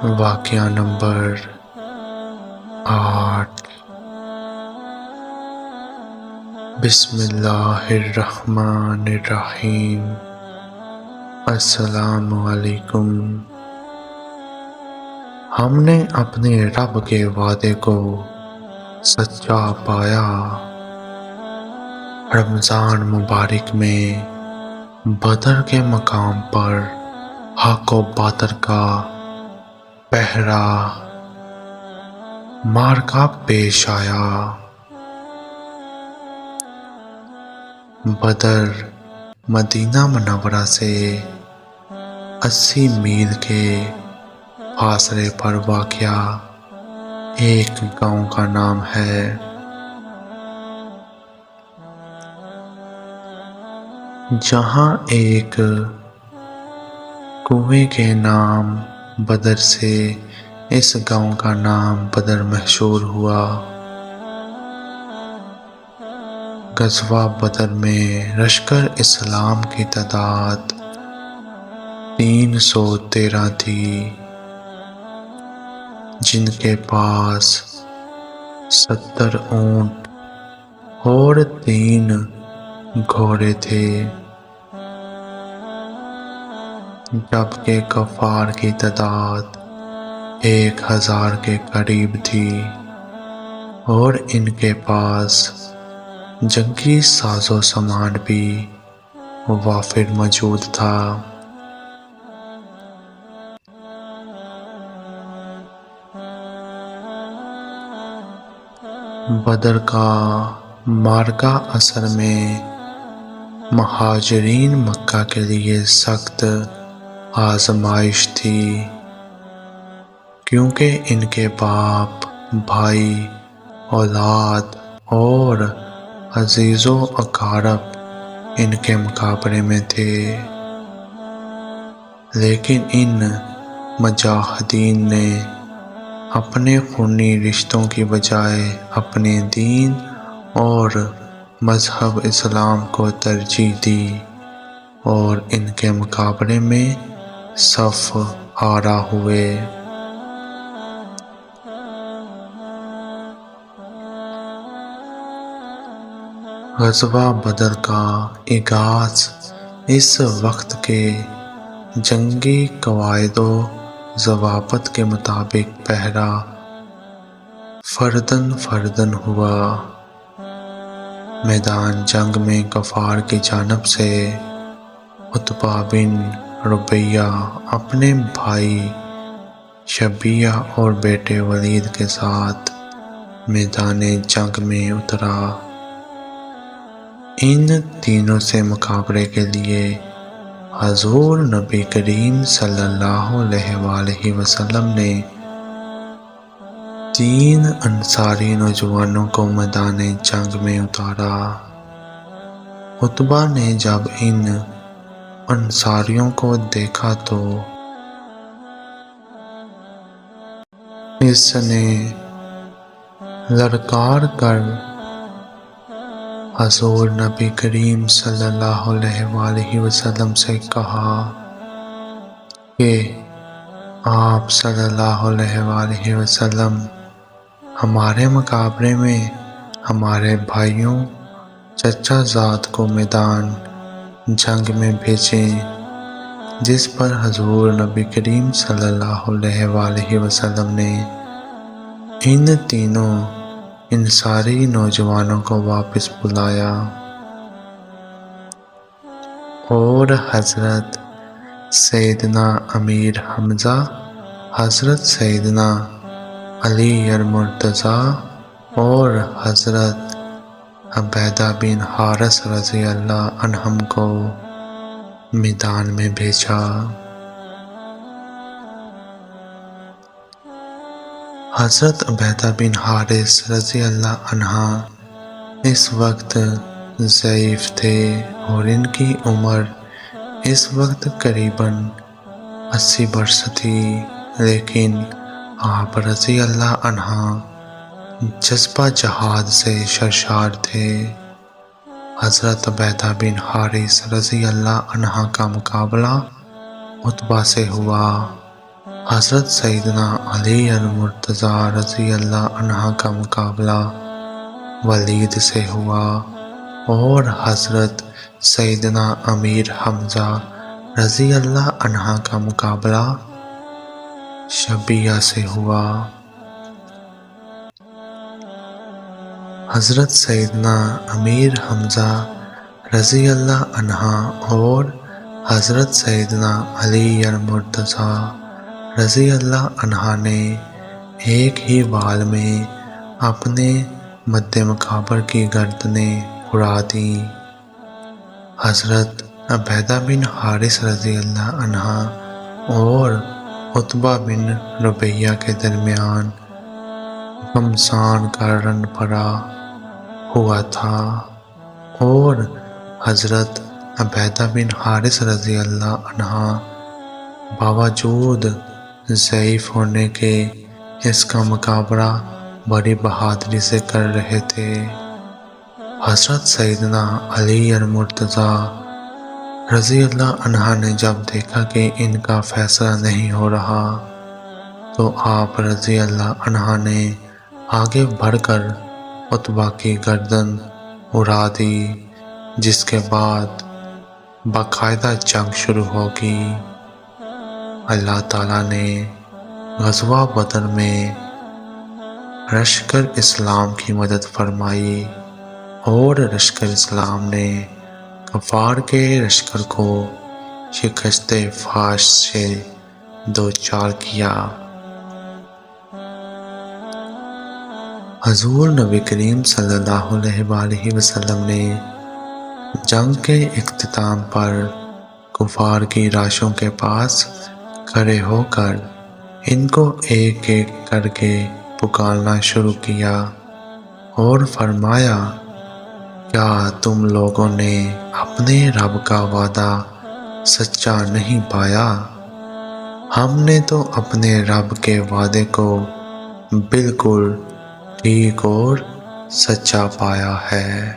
واقعہ نمبر 8۔ بسم اللہ الرحمن الرحیم۔ السلام علیکم۔ ہم نے اپنے رب کے وعدے کو سچا پایا۔ رمضان مبارک میں بدر کے مقام پر حق و باطل کا پہرا معرکہ پیش آیا۔ بدر مدینہ منورہ سے 80 میل کے فاصلے پر واقع ایک گاؤں کا نام ہے۔ جہاں ایک کنویں کے نام بدر سے اس گاؤں کا نام بدر مشہور ہوا۔ غزوہ بدر میں لشکر اسلام کی تعداد 313 تھی، جن کے پاس 70 اونٹ اور 3 گھوڑے تھے، جبکہ کفار کی تعداد 1000 کے قریب تھی اور ان کے پاس جنگی ساز و سامان بھی وافر موجود تھا۔ بدر کا معرکہ اصل میں مہاجرین مکہ کے لیے سخت آزمائش تھی، کیونکہ ان کے باپ، بھائی، اولاد اور عزیز و اقارب ان کے مقابلے میں تھے، لیکن ان مجاہدین نے اپنے خونی رشتوں کی بجائے اپنے دین اور مذہب اسلام کو ترجیح دی اور ان کے مقابلے میں صف آرا ہوئے۔ غزوہ بدر کا آغاز اس وقت کے جنگی قواعد و ضوابط کے مطابق پہرا فرداً ہوا۔ میدان جنگ میں کفار کی جانب سے عتبہ بن ربیعہ اپنے بھائی شیبہ اور بیٹے ولید کے ساتھ میدان جنگ میں اترا۔ ان تینوں سے مقابلے کے لیے حضور نبی کریم صلی اللہ علیہ وآلہ وسلم نے 3 انصاری نوجوانوں کو میدان جنگ میں اتارا۔ عتبہ نے جب ان انصاریوں کو دیکھا تو اس نے للکار کر حضور نبی کریم صلی اللہ علیہ وآلہ وسلم سے کہا کہ آپ صلی اللہ علیہ وآلہ وسلم ہمارے مقابلے میں ہمارے بھائیوں چچا زاد کو میدان جنگ میں بھیجیں، جس پر حضور نبی کریم صلی اللہ علیہ وآلہ وسلم نے ان تینوں انصاری نوجوانوں کو واپس بلایا اور حضرت سیدنا امیر حمزہ، حضرت سیدنا علی المرتضیٰ اور حضرت عبیدہ بن حارث رضی اللہ عنہم کو میدان میں بھیجا۔ حضرت عبیدہ بن حارث رضی اللہ عنہ اس وقت ضعیف تھے اور ان کی عمر اس وقت قریباً 80 برس تھی، لیکن آپ رضی اللہ عنہ جذبہ جہاد سے سرشار تھے۔ حضرت عبیدہ بن حارث رضی اللہ عنہ کا مقابلہ عتبہ سے ہوا حضرت سیدنا علی المرتضیٰ رضی اللہ عنہ کا مقابلہ ولید سے ہوا اور حضرت سیدنا امیر حمزہ رضی اللہ عنہ کا مقابلہ شبیہ سے ہوا۔ حضرت سیدنا امیر حمزہ رضی اللہ عنہ اور حضرت سیدنا علی المرتضیٰ رضی اللہ عنہ نے ایک ہی وال میں اپنے مد مقابر کی گردنیں اڑا دیں۔ حضرت عبیدہ بن حارث رضی اللہ عنہ اور عتبہ بن ربیعہ کے درمیان گھمسان کا رن پڑا ہوا تھا اور حضرت عبیدہ بن حارث رضی اللہ عنہ باوجود ضعیف ہونے کے اس کا مقابلہ بڑی بہادری سے کر رہے تھے۔ حضرت سیدنا علی المرتضیٰ رضی اللہ عنہ نے جب دیکھا کہ ان کا فیصلہ نہیں ہو رہا تو آپ رضی اللہ عنہ نے آگے بڑھ کر عتبہ کی گردن اڑا دی، جس کے بعد باقاعدہ جنگ شروع ہوگی۔ اللہ تعالیٰ نے غزوہ بدر میں لشکر اسلام کی مدد فرمائی اور لشکر اسلام نے کفار کے لشکر کو شکست فاش سے دوچار کیا۔ حضور نبی کریم صلی اللہ علیہ وآلہ وسلم نے جنگ کے اختتام پر کفار کی لاشوں کے پاس کھڑے ہو کر ان کو ایک ایک کر کے پکارنا شروع کیا اور فرمایا، کیا تم لوگوں نے اپنے رب کا وعدہ سچا نہیں پایا؟ ہم نے تو اپنے رب کے وعدے کو بالکل ٹھیک اور سچا پایا ہے۔